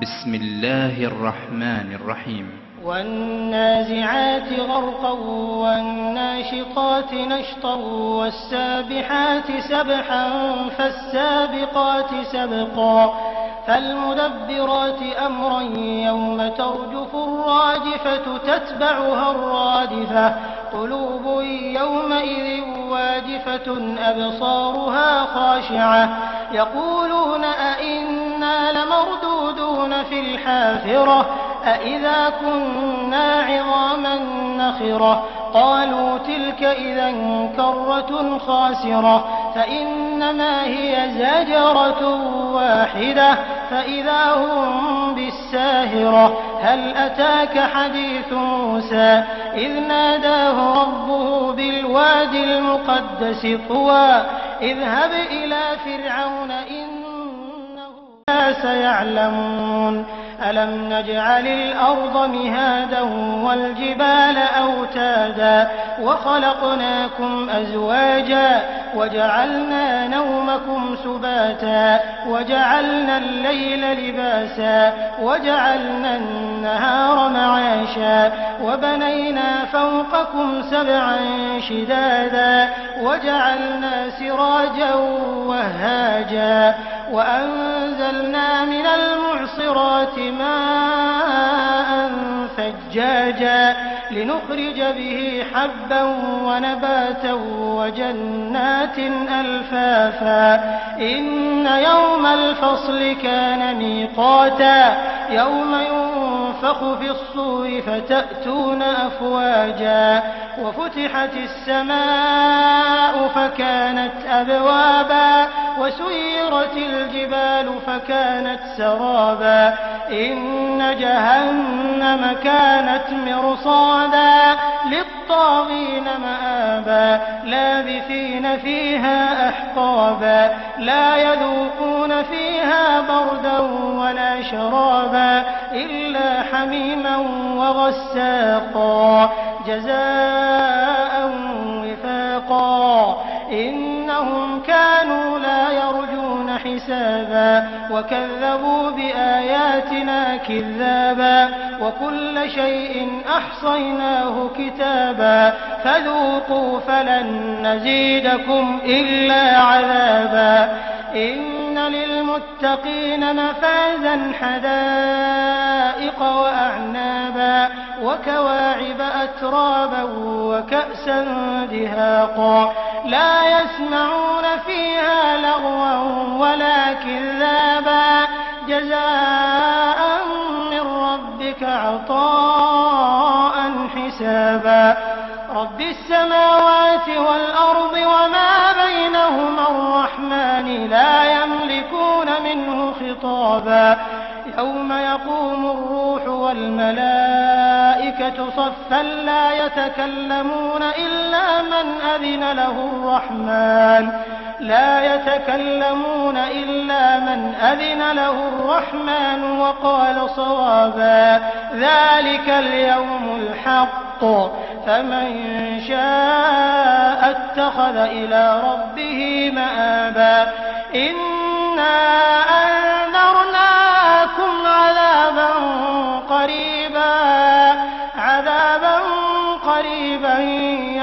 بسم الله الرحمن الرحيم. والنازعات غرقا والناشطات نشطا والسابحات سبحا فالسابقات سبقا فالمدبرات أمرا يوم ترجف الراجفة تتبعها الرادفة قلوب يومئذ واجفة أبصارها خاشعة يقولون أئنا لمردودون في الحافرة أئذا كنا عظاما نخرة قالوا تلك إذا كرة خاسرة فإنما هي زجرة واحدة فإذا هم بالساهرة هل أتاك حديث موسى إذ ناداه ربه بالواد المقدس طوى اذهب إلى فرعون إنه لا سيعلمون ألم نجعل الأرض مهادا والجبال أوتادا وخلقناكم أزواجا وجعلنا نومكم سباتا وجعلنا الليل لباسا وجعلنا النهار معاشا وبنينا فوقكم سبعا شدادا وجعلنا سراجا وهاجا وأنزلنا من المعصرات ماء ثجاجا لنخرج به حبا ونباتا وجنات ألفافا إن يوم الفصل كان ميقاتا يوم ينفخ في الصور فتأتون أفواجا وفتحت السماء فكانت أبوابا وسيرت الجبال فكانت سرابا إن جهنم كانت مرصادا للطاغين مآبا لابثين فيها أحقابا لا يذوقون فيها بردا ولا شرابا إلا حميما وغساقا جزاء وفاقا إنهم كانوا لا يرجون حسابا وكذبوا بآياتنا كذابا وكل شيء أحصيناه كتابا فذوقوا فلن نزيدكم إلا عذابا إن للمتقين مفازا حدائق وأعنابا وكواعب أترابا وكأسا دهاقا لا يسمعون فيها لغوا ولا كذابا جزاء من ربك عطاء حسابا رب السماوات والأرض وما بينهما الرحمن لا يملكون منه خطابا يوم يقوم الروح والملائكة صفا لا يتكلمون إلا من أذن له الرحمن وقال صوابا ذلك اليوم الحق فمن شاء اتخذ إلى ربه مآبا إنا أنذرناكم عذابا قريبا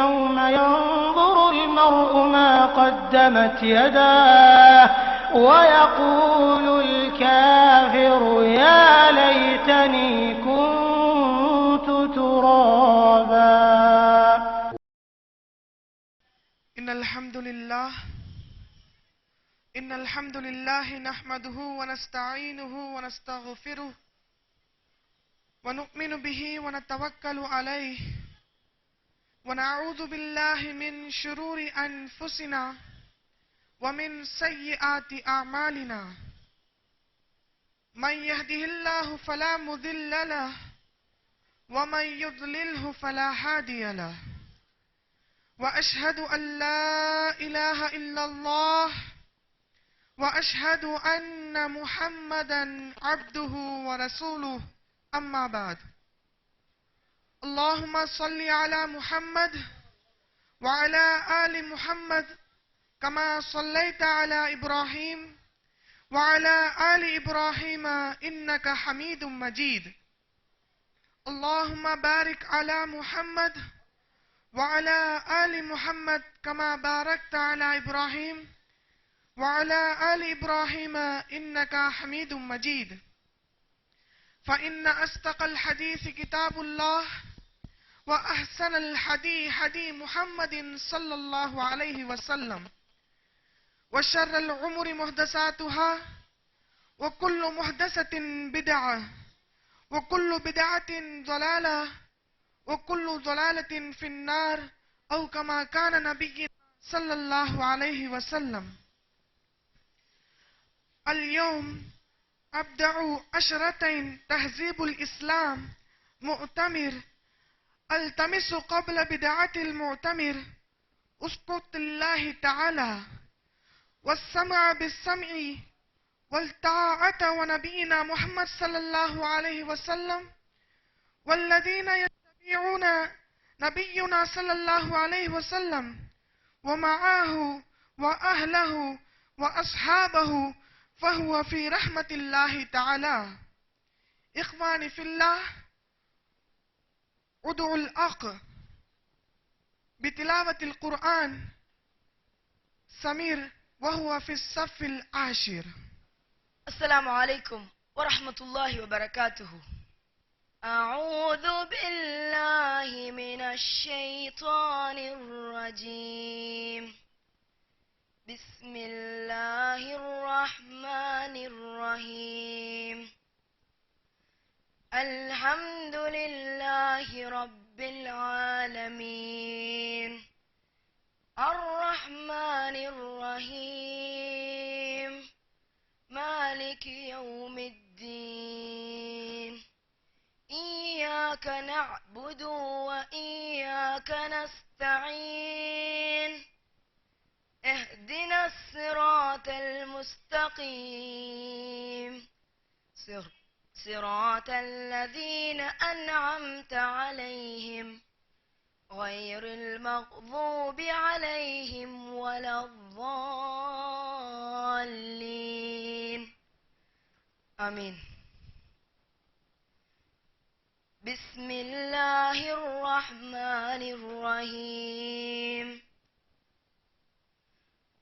يوم ينظر المرء ما قدمت يداه ويقول الكافر يا ليتني كنت ترابا. إن الحمد لله نحمده ونستعينه ونستغفره ونؤمن به ونتوكل عليه ونعوذ بالله من شرور أنفسنا ومن سيئات أعمالنا من يهده الله فلا مضل له ومن يضلله فلا هادي له وأشهد أن لا إله إلا الله وأشهد أن محمدا عبده ورسوله أما بعد اللهم صل على محمد وعلى آل محمد كما صليت على إبراهيم وعلى آل إبراهيم إنك حميد مجيد. اللهم بارك على محمد وعلى آل محمد كما باركت على إبراهيم وعلى آل إبراهيم إنك حميد مجيد. فإن أصدق الحديث كتاب الله وأحسن الحدي حدي محمد صلى الله عليه وسلم وشر الأمور محدثاتها وكل محدثة بدعة وكل بدعة ضلالة وكل ضلالة في النار أو كما كان نبينا صلى الله عليه وسلم. اليوم أبدأ عشرتين تهذيب الإسلام مؤتمر التمس قبل بدعة المؤتمر اسقط الله تعالى والسمع بالسمع والطاعة ونبينا محمد صلى الله عليه وسلم والذين يتبعون نبينا صلى الله عليه وسلم ومعه وأهله وأصحابه فهو في رحمة الله تعالى. إخواني في الله، ادعوا الأخ بتلاوة القرآن سمير وهو في الصف العاشر. السلام عليكم ورحمة الله وبركاته. أعوذ بالله من الشيطان الرجيم. بسم الله الرحمن الرحيم. الحمد لله رب العالمين الرحمن الرحيم مالك يوم الدين إياك نعبد وإياك نستعين اهدنا الصراط المستقيم صراط الذين أنعمت عليهم غير المغضوب عليهم ولا الضالين آمين. بسم الله الرحمن الرحيم.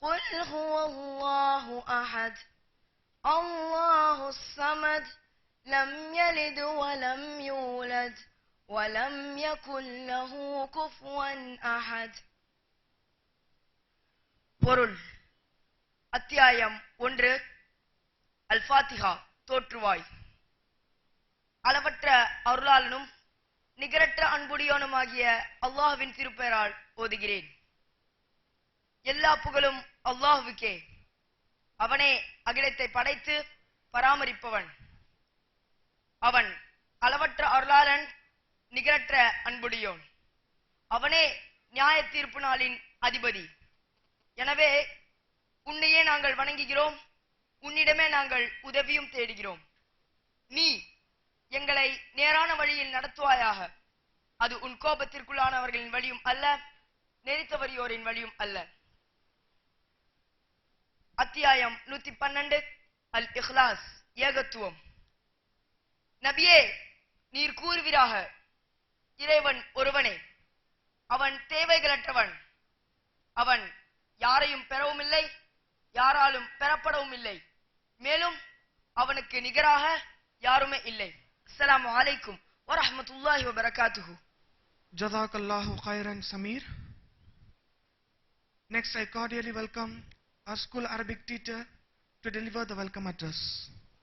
قل هو الله أحد الله الصمد لم يلد ولم يولد ولم يكن له كفوا أحد. பொருள். அத்தியாயம் 1. அல்-ஃபாத்திஹா தோற்றுவாய். அளவற்ற அருளாளனும் நிகரற்ற அன்புடையோனுமாகிய அல்லாஹ்வின் திருப்பெயரால் ஓதுகிறேன். எல்லா புகழும் அல்லாஹ்வுக்கே. அவனே அகிலத்தை படைத்து பராமரிப்பவன். அவன் அளவற்ற அருளாளன், நிகரற்ற அன்புடையோன். அவனே நியாய தீர்ப்பு நாளின் அதிபதி. எனவே உன்னையே நாங்கள் வணங்குகிறோம், உன்னிடமே நாங்கள் உதவியும் தேடுகிறோம். நீ எங்களை நேரான வழியில் நடத்துவாயாக. அது உன் கோபத்திற்குள்ளானவர்களின் வழியும் அல்ல, நெறித்தவறியோரின் வழியும் அல்ல. அத்தியாயம் 112 அல் இஹ்லாஸ் ஏகத்துவம். நபியே, நீர் கூறுவீராக, இறைவன் ஒருவனே, அவன் தேவைகளற்றவன். அவன் யாரையும் பெறவும் இல்லை, யாராலும் பெறப்படவும் இல்லை. மேலும் அவனுக்கு நிகராக யாருமே இல்லை. அஸ்ஸலாமு அலைக்கும் வரஹ்மத்துல்லாஹி வபரகாத்துஹு. Jazakallahu khairan Samir. Next, I cordially welcome our school Arabic teacher to deliver the welcome address.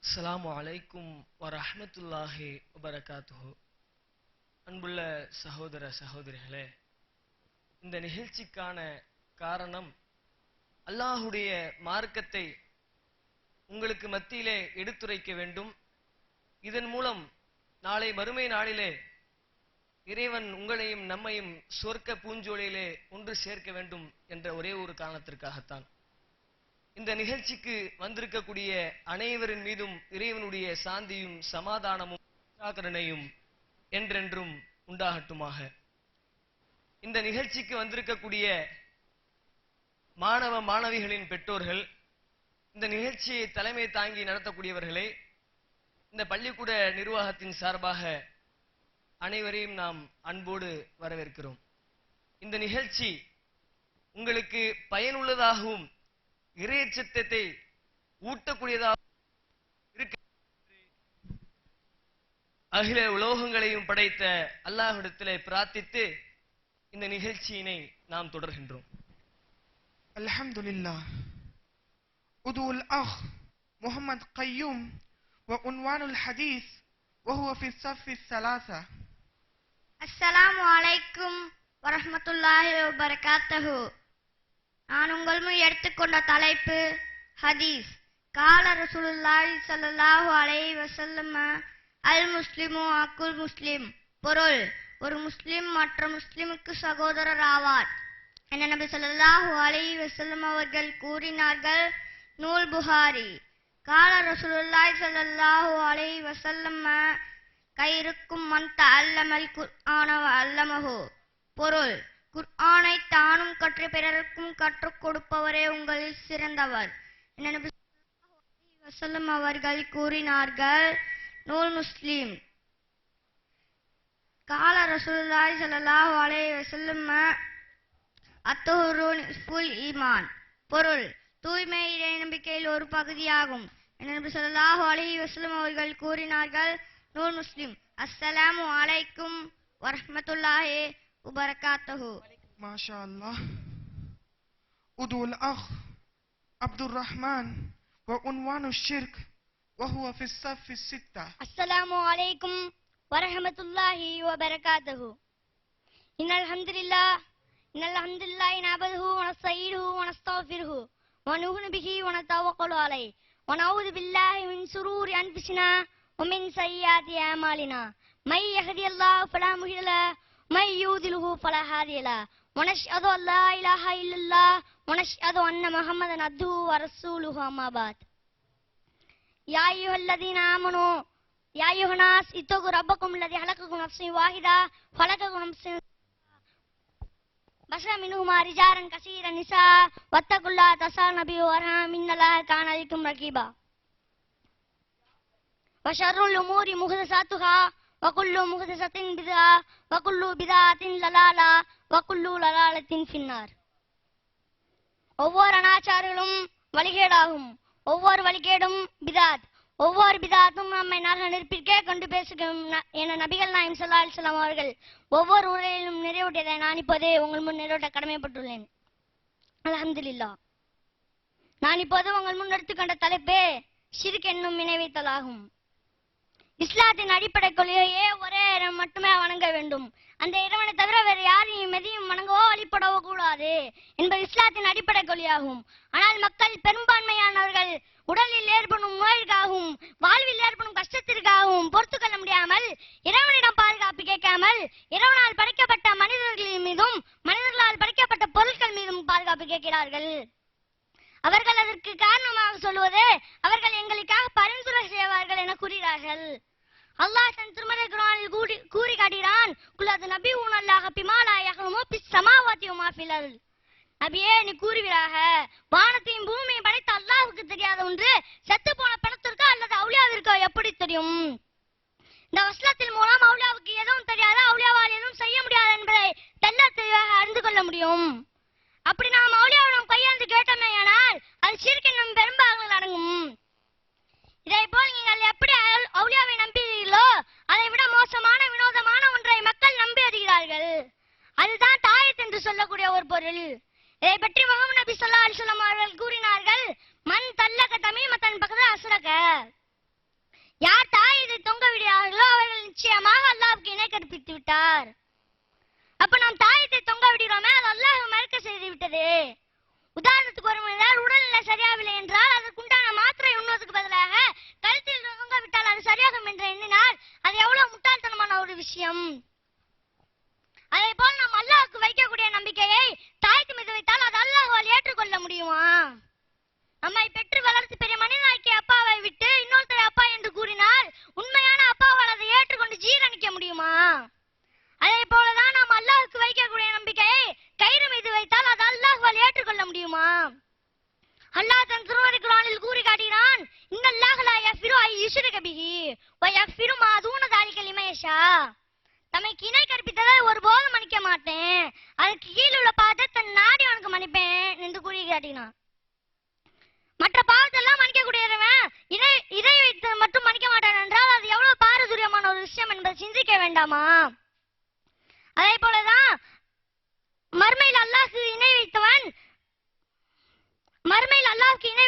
அஸ்ஸலாமு அலைக்கும் வரஹ்மத்துல்லாஹி வபரகாத்துஹு. அன்புள்ள சகோதர சகோதரிகளே, இந்த நிகழ்ச்சிக்கான காரணம் அல்லாஹுடைய மார்க்கத்தை உங்களுக்கு மத்தியிலே எடுத்துரைக்க வேண்டும். இதன் மூலம் நாளை மறுமை நாளிலே இறைவன் உங்களையும் நம்மையும் சொர்க்க பூஞ்சோலையிலே ஒன்று சேர்க்க வேண்டும் என்ற ஒரே ஒரு காரணத்திற்காகத்தான். இந்த நிகழ்ச்சிக்கு வந்திருக்கக்கூடிய அனைவரின் மீதும் இறைவனுடைய சாந்தியும் சமாதானமும் கருணையும் என்றென்றும் உண்டாகட்டுமாக. இந்த நிகழ்ச்சிக்கு வந்திருக்கக்கூடிய மாணவ மாணவிகளின் பெற்றோர்கள், இந்த நிகழ்ச்சியை தலைமை தாங்கி நடத்தக்கூடியவர்களே, இந்த பள்ளிக்கூட நிர்வாகத்தின் சார்பாக அனைவரையும் நாம் அன்போடு வரவேற்கிறோம். இந்த நிகழ்ச்சி உங்களுக்கு பயனுள்ளதாகவும் இறையச்சத்தை ஊட்டக்கூடியதாக இருக்க அகில உலோகங்களையும் படைத்த அல்லாஹ்விடத்திலே பிரார்த்தித்து இந்த நிகழ்ச்சியினை நாம் தொடர்கின்றோம். Alhamdulillah. Udul Akh Muhammad Qayyum wa unwanul hadith wa huwa fi as-saff ath-thalatha. அஸ்ஸலாமு அலைக்கும் வரஹ்மத்துல்லாஹி வபரகாத்துஹு. நான் உங்கள் முன் எடுத்துக்கொண்ட தலைப்பு ஹதீஸ். கால ரசூலுல்லாஹி ஸல்லல்லாஹு அலைஹி வஸல்லம் அல் முஸ்லிமு அக்குல் முஸ்லிம். பொருள், ஒரு முஸ்லிம் மற்ற முஸ்லிமுக்கு சகோதரர் ஆவார் என நபி ஸல்லல்லாஹு அலைஹி வஸல்லம் அவர்கள் கூறினார்கள். நூல் புகாரி. கால ரசூலுல்லாஹி ஸல்லல்லாஹு அலைஹி வஸல்லம் கைருக்கும் மன் தஅல்லமல் குர்ஆன வ அல்லமஹு. பொருள், குர்ஆனை தானும் கற்று பிறருக்கும் கற்றுக் கொடுப்பவரே உங்களில் சிறந்தவர் என நபி ஸல்லல்லாஹு அலைஹி வஸல்லம் அவர்கள் கூறினார்கள். நூல் முஸ்லிம். கால ரசூலுல்லாஹி ஸல்லல்லாஹு அலைஹி வஸல்லம் அத்துஹுரு நிஸ்ஃபுல் ஈமான். பொருள், தூய்மை இறை நம்பிக்கையில் ஒரு பகுதியாகும் என நபி ஸல்லல்லாஹு அலைஹி வஸல்லம் அவர்கள் கூறினார்கள். நூல் முஸ்லிம். அஸ்ஸலாமு அலைக்கும் வரஹ்மத்துல்லாஹி வபரகாத்துஹு. Masha Allah. Udul Akh Abdul Rahman wa unwanu shirk wa huwa fi as-saff as-sitta. அஸ்ஸலாமு அலைக்கும் வரஹ்மத்துல்லாஹி வபரகாத்துஹு. இன்னல் ஹம்துலில்லாஹ் நஹ்மதுஹு வ நஸ்தஈனுஹு வ நஸ்தக்ஃபிருஹு வ நு'மினு பிஹி வ நதவக்கலு அலைஹி வ நஊது பில்லாஹி மின் ஷுரூரி அன்ஃபுஸினா வ மின் ஸய்யிஆத்தி அமாலினா. மை யஹ்தியல்லாஹு ஃபலா முஹில்ல லஹு வ மை யுத்லில்ஹு ஃபலா ஹாதிய லஹு. வ நஷ்ஹது அன் லா இலாஹ இல்லல்லாஹ் வ நஷ்ஹது அன்ன முஹம்மதன் அப்துஹு வ ரசூலுஹு. அம்மா பாத். யா அய்யுஹல்லதீன ஆமனூ யா அய்யுஹன் நாஸ் இத்தகு ரப்பக்கும் அல்லதீ ஹலகக்கும் நஃப்ஸன் வாஹிதா ஃபலகக்கும் நஃப்ஸன் பஸர மின்ஹுமா ரிஜாலன் கஸீரன் நிசா வத்தகுல்லாஹ தஸானபி வர்ஹம் இன்னல்லாஹ கான அலைக்கும் ரகீபா. வ ஷர்ருல் உமூரி முஹ்தஸாத்துஹா வ குல்லு முஹ்தஸத்தின் பித்ஆ வ குல்லு பித்ஆத்தின் லலாலா வ குல்லு லலாலத்தின் ஃபின்னார். ஒவ்வொரு அனாச்சாரங்களும் வழிகேடாகும், ஒவ்வொரு வழிகேடும் பிதாத், ஒவ்வொரு பிதாத்தும் நம்மை நரக நெருப்பிற்கே கொண்டு பேசுகிறோம் என நபிகள் நாயகம் ஸல்லல்லாஹு அலைஹி வஸல்லம் அவர்கள் ஒவ்வொரு உரையிலும் நிறைவேற்றியதை நான் இப்போது உங்கள் முன் நிறைவேற்ற கடமைப்பட்டுள்ளேன். அல்ஹம்துலில்லாஹ். நான் இப்போது உங்கள் முன் எடுத்துக்கொண்ட தலைப்பே ஷிர்க் என்னும் இணை வைத்தலாகும். இஸ்லாத்தின் அடிப்படை கொள்கையே ஒரே இறைவன் மட்டுமே வணங்க வேண்டும். அந்த இறைவனை தவிர வேறு யாரையும் எதையும் வணங்கவோ வழிபடவோ கூடாது என்பது இஸ்லாத்தின் அடிப்படை கொள்கையாகும். ஆனால் மக்கள் பெரும்பான்மையானவர்கள் உடலில் ஏற்படும் நோய்களுக்காகவும் வாழ்வில் ஏற்படும் கஷ்டத்திற்காகவும் பொறுத்து கொள்ள முடியாமல் இறைவனிடம் பாதுகாப்பு கேட்காமல் இறைவனால் படைக்கப்பட்ட மனிதர்களின் மீதும் மனிதர்களால் படைக்கப்பட்ட பொருட்கள் மீதும் பாதுகாப்பு கேட்கிறார்கள். அவர்கள் அதற்கு காரணமாக சொல்வது அவர்கள் எங்களுக்காக பரிந்துரை செய்வார்கள் என கூறுகிறார்கள். அல்லாஹ் தன் திருமறை குர்ஆனில் கூறி காட்டுகிறான். குல்லது நபியுன் அல்லாஹ் பிமா லா யஹ்லுமு பிஸ் ஸமாவாதி வ மா ஃபில் அர்த். நபியே, நீ கூறுவீராக, வானத்தையும் பூமியையும் படைத்த அல்லாஹ்வுக்கு தெரியாத ஒன்று செத்து போன பணத்திற்கோ அல்லது அவுலியாவிற்கோ எப்படி தெரியும்? இந்த வசனத்தின் மூலம் அவுலியாவுக்கு எதுவும் தெரியாது, அவுலியாவால் எதுவும் செய்ய முடியாது என்பதை தெள்ளத் தெளிவாக அறிந்து கொள்ள முடியும். அப்படி நாம் அவுலியாவிடம் கையாந்து கேட்டோமேயானால் அது ஷிர்க் என்னும் பெரும்பாகங்கள் அடங்கும். இதை போல் நீங்கள் எப்படி அவுலியாவை நம்புகிறீர்களோ அதை விட மோசமான வினோதமான ஒன்றை மக்கள் நம்பி வருகிறார்கள். அதுதான் தாயத் என்று சொல்லக்கூடிய ஒரு பொருள். இதை பற்றி முஹம்மது நபி ஸல்லல்லாஹு அலைஹி வஸல்லம் அவர்கள் கூறினார்கள். மன் தல்லக தமீமத்தன் பகத அஸ்ரக. யார் தாயத்தை தொங்க விடுகிறார்களோ அவர்கள் நிச்சயமாக அல்லாஹ்வுக்கு இணை கற்பித்து விட்டார். அப்ப நாம் தாயத்தை தொங்க விடுகிறோமே, அது அல்லாஹ் மறுக்க செய்து விட்டது. உதாரணத்துக்கு ஒரு மனிதர் உடல்நிலை சரியாகவில்லை என்றால் அதற்குண்டான மாத்திரை உண்ணுவதற்கு பதிலாக கழுத்தில் தொங்க விட்டால் அது சரியாகும் என்று எண்ணினால் அது எவ்வளவு முட்டாள்தனமான ஒரு விஷயம். அதே போல் நாம் அல்லாஹ்வுக்கு வைக்கக்கூடிய நம்பிக்கையை தாய்க்கு மீது வைத்தால் அது அல்லாஹ்வால் ஏற்றுக்கொள்ள முடியுமா? நம்மை பெற்று வளர்த்து பெரிய மனிதனாக்கிய அப்பாவை விட்டு இன்னொருத்தரை அப்பா என்று கூறினால் உண்மையான அப்பாவால் அதை ஏற்றுக்கொண்டு ஜீரணிக்க முடியுமா? அதே போலதான் நாம் அல்லாஹ்வுக்கு வைக்கக்கூடிய நம்பிக்கையை கயிறு மீது வைத்தால் அது அல்லாஹ்வால் ஏற்றுக்கொள்ள முடியுமா? அல்லாஹ் தன் திருமறை குர்ஆனில் யுகஃபிரு மா தூன தாலிக லிமன் யஷா. தமக்கு இணை கற்பித்ததால் ஒருபோதும் மன்னிக்க மாட்டேன், அதுக்கு கீழ் உள்ள பாவத்தை தன் நாடி அவனுக்கு மன்னிப்பேன் என்று கூறி காட்டினான். மற்ற பாவத்தெல்லாம் மன்னிக்கக்கூடியவன் இதை வைத்து மட்டும் மன்னிக்க மாட்டான் என்றால் அது எவ்வளவு பாரதூரியமான ஒரு விஷயம் என்பதை சிந்திக்க வேண்டாமா? அதே போலதான் மறுமையில் அல்லாஹ்வுக்கு இணை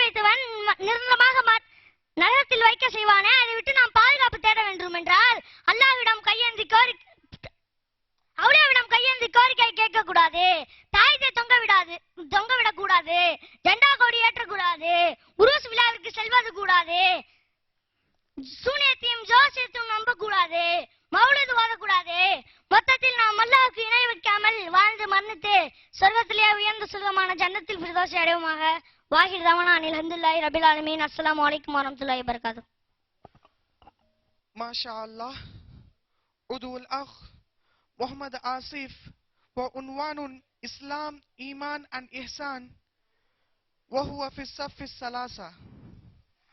வைத்தவன் நிரந்தரமாக நரகத்தில் வைக்க செய்வானே, அதை விட்டு நாம் பாதுகாப்பு தேட வேண்டும் என்றால் அல்லாஹ்விடம் கோரிக்கை கேட்க கூடாது, தாயத்தை தொங்க விடக்கூடாது, ஜெண்டா கொடி ஏற்றக்கூடாது, உருஸ் விழாவிற்கு செல்வது கூடாது, சூனியத்தையும் ஜோசியத்தையும் நம்ப கூடாது, மௌலிது ஓதக்கூடாது. மொத்தத்தில் நாம் அல்லாஹ்வுக்கு இணை வைக்காமல் வாழ்ந்து மரணித்து சொர்க்கத்திலே உயர்ந்த சுகமான ஜன்னத்தில் ஃபிர்தௌஸை அடைவோமாக. வாஹிர் தவானா அல்ஹம்துலில்லாஹி ரப்பில் ஆலமீன். அஸ்ஸலாமு அலைக்கும் வரஹ்மத்துல்லாஹி வபரகாத்துஹு. ما شاء الله. عضو الأخ محمد آصف وعنوان إسلام إيمان and إحسان وهو في الصف الثلاثة.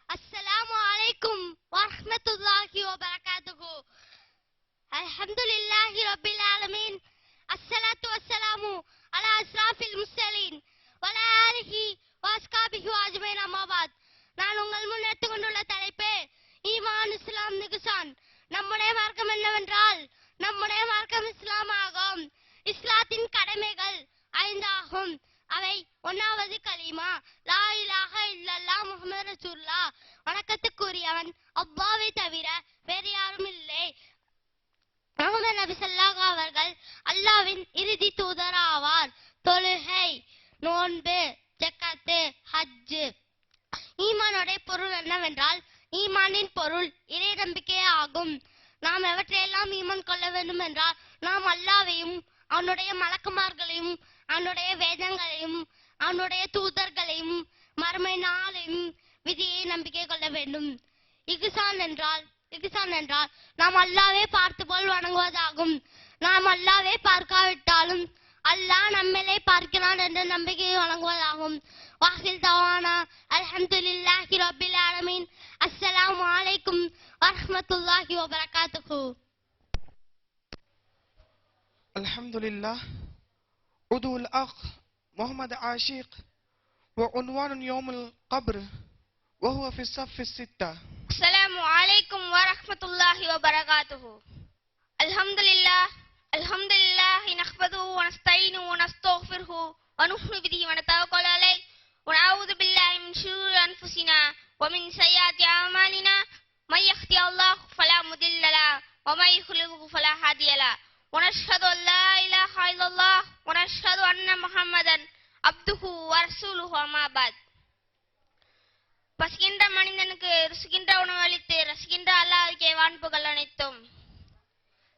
அஸ்ஸலாமு அலைக்கும் வரஹ்மத்துல்லாஹி வபரகாத்துஹு. அல்ஹம்துலில்லாஹி ரப்பில் ஆலமீன். அஸ்ஸலாத்து வஸ்ஸலாமு அலா அஸ்ராஃபில் முர்சலீன் வலா ஆலிஹி வஸ்ஹாபிஹி அஜ்மஈன். அம்மா பாத். நான் உங்கள் முன் எடுத்துக் கொண்டுள்ள தலைப்பு ஈமான் இஸ்லாம் நிகுசான். நம்முடைய மார்க்கம் என்னவென்றால் நம்முடைய மார்க்கம் இஸ்லாம் ஆகும். இஸ்லாத்தின் கடமைகள் 5 ஆகும். அவை 1வது கலிமா லா இலாஹ இல்லல்லாஹ் முஹம்மது ரசூலுல்லாஹ். வணக்கத்துக்குரியவன் அல்லாஹ்வை தவிர வேறு யாரும் இல்லை. முஹம்மது நபி ஸல்லல்லாஹு அவர்கள் அல்லாஹ்வின் இறுதி தூதர் ஆவார். தொழுகை, நோன்பு, ஜக்காத்து, ஹஜ். ஈமானுடைய பொருள் என்னவென்றால் ஈமானின் பொருள் இறை நம்பிக்கையே ஆகும். நாம் எவற்றையெல்லாம் ஈமான் கொள்ள வேண்டும் என்றால் நாம் அல்லாஹ்வையும் அவனுடைய மலக்குமார்களையும் அவனுடைய வேதங்களையும் அவனுடைய தூதர்களையும் மறுமை நாளையும் விதியை நம்பிக்கை கொள்ள வேண்டும். இஹ்சான் என்றால் நாம் அல்லாஹ்வை பார்த்து போல் வணங்குவதாகும். நாம் அல்லாஹ்வை பார்க்காவிட்டாலும் அல்லாஹ் நம்மளே பார்க்கிறான் என்ற நம்பிக்கையை வழங்குவதாகும். வாஹில் தவானா அல்ஹம்துலில்லாஹி ரப்பில் ஆலமீன். அஸ்ஸலாமு அலைக்கும் வரஹ்மத்துல்லாஹி வபரகாத்துஹு. الحمد لله. عضو الأخ محمد عاشق وعنوان يوم القبر وهو في الصف الستة. السلام عليكم ورحمة الله وبركاته. الحمد لله نحمده ونستعينه ونستغفره ونؤمن به ونتوكل عليه ونعوذ بالله من شرور أنفسنا ومن سيئات أعمالنا. من يهده الله فلا مضل له ومن يضلل فلا هادي له. ونشهد أن لا إله إلا الله ونشهد أن محمدا عبده ورسوله. أما بعد. பசிக்கின்ற மனிதனுக்கு ருசிக்கின்ற உணவு அளித்து ரசிக்கின்ற அல்லாஹ்வுக்கே வான்புகள் அனைத்தும்.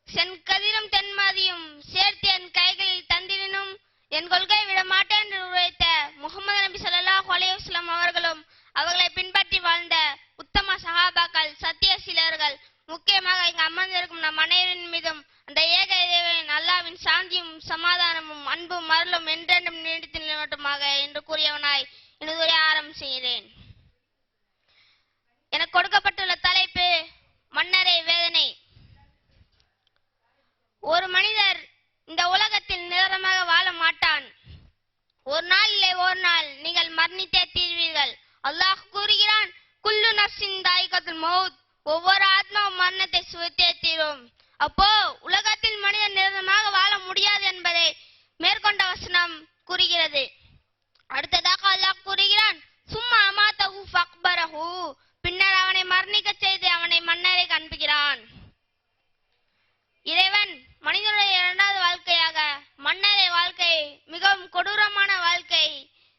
சென்கதிரும் தென்மதியும் சேர்த்து என் கைகளில் தந்திரினும் என் கொள்கை விட மாட்டேன் என்று உரைத்த முஹம்மது நபி ஸல்லல்லாஹு அலைஹி வஸல்லம் அவர்களும் அவர்களை பின்பற்றி வாழ்ந்த உத்தம சஹாபாக்கள் சத்திய சீலர்கள் முக்கியமாக இங்கு அமர்ந்திருக்கும் நம் அனைவரின் மீதும் அந்த ஏக இறைவன் அல்லாஹ்வின் சாந்தியும் சமாதானமும் அன்பும் அருளும் என்றென்றும் நீடித்து நிலவட்டுமாக என்று கூறியவனாய் எனது உரையை ஆரம்பம் செய்கிறேன். எனக்கு கொடுக்கப்பட்டுள்ள தலைப்பு மன்னரை வேதனை. ஒரு மனிதர் இந்த உலகத்தில் நிரந்தரமாக வாழ மாட்டான். ஒரு நாள் இல்லை ஒரு நாள் நீங்கள் மரணித்தே தீர்வீர்கள். அல்லாஹ் கூறுகிறான், குல்லு நஃப்ஸின் தாயிகத்துல் மௌத். ஒவ்வொரு ஆத்மாவும் மரணத்தை சுவைத்தே தீரும். அப்போ உலகத்தில் மனிதன் நிரந்தரமாக வாழ முடியாது என்பதை மேற்கொண்ட வசனம் கூறுகிறது. அடுத்ததாக அல்லாஹ் கூறுகிறான், சும்மா அமாதஹு ஃபக்பரஹு. பின்னர் அவனை மரணிக்க செய்து அவனை மன்னரை காண்பிக்கிறான். இறைவன் மனிதனுடைய 2வது வாழ்க்கையாக மன்னரை வாழ்க்கை மிகவும் கொடூரமான வாழ்க்கை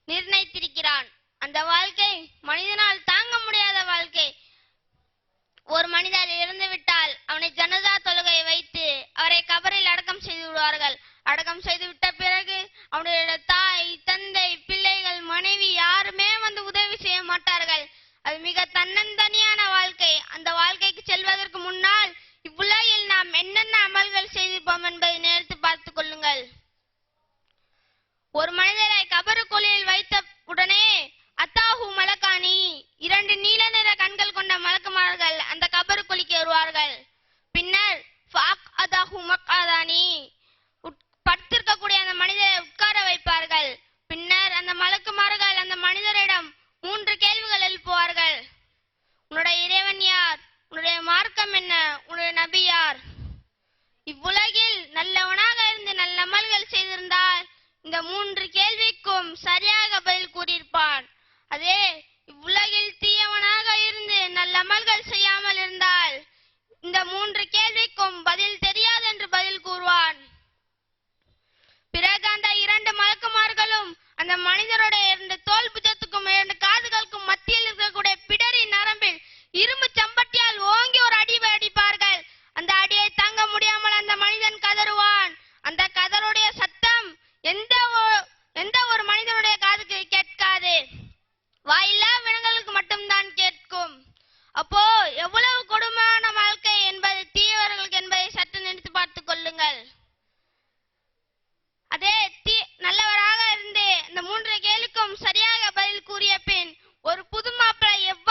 நிர்ணயித்திருக்கிறான். அந்த வாழ்க்கை மனிதனால் தாங்க முடியாத வாழ்க்கை. ஒரு மனிதர் இறந்துவிட்டால் அவனை ஜனதா தொழுகை வைத்து அவரை கபரில் அடக்கம் செய்து விடுவார்கள். அடக்கம் செய்து விட்ட பிறகு அவனுடைய தாய், தந்தை, பிள்ளைகள், மனைவி யாருமே வந்து உதவி செய்ய மாட்டார்கள். அது மிக தன்னந்தனியான வாழ்க்கை. அந்த வாழ்க்கைக்கு செல்வதற்கு முன்னால் இவ்வுலகில் நாம் என்னென்ன அமல்கள் செய்திருப்போம் என்பதை நேர்த்து பார்த்துக் கொள்ளுங்கள். ஒரு மனிதரை கபரு குழியில் வைத்த உடனே அத்தாஹு மலக்கானி, 2 நீல நிற கண்கள் கொண்ட மலக்குமார்கள் அந்த கபரு குழிக்கு வருவார்கள். இந்த 3 கேள்விக்கும் சரியாக பதில் கூறியிருப்பான். அதே இவ்வுலகில் தீயவனாக இருந்து நல்ல அமல்கள் செய்யாமல் இருந்தால் இந்த 3 கேள்விக்கும் பதில் தெரியாது என்று பதில் கூறுவான். பிறகு அந்த 2 மலக்குமார்களும் அந்த மனிதருடைய 2 தோல் புஜத்துக்கும் 2 காதுகளுக்கும் மத்தியில் இருக்கக்கூடிய பிடரி நரம்பில் இரும்பு சம்பு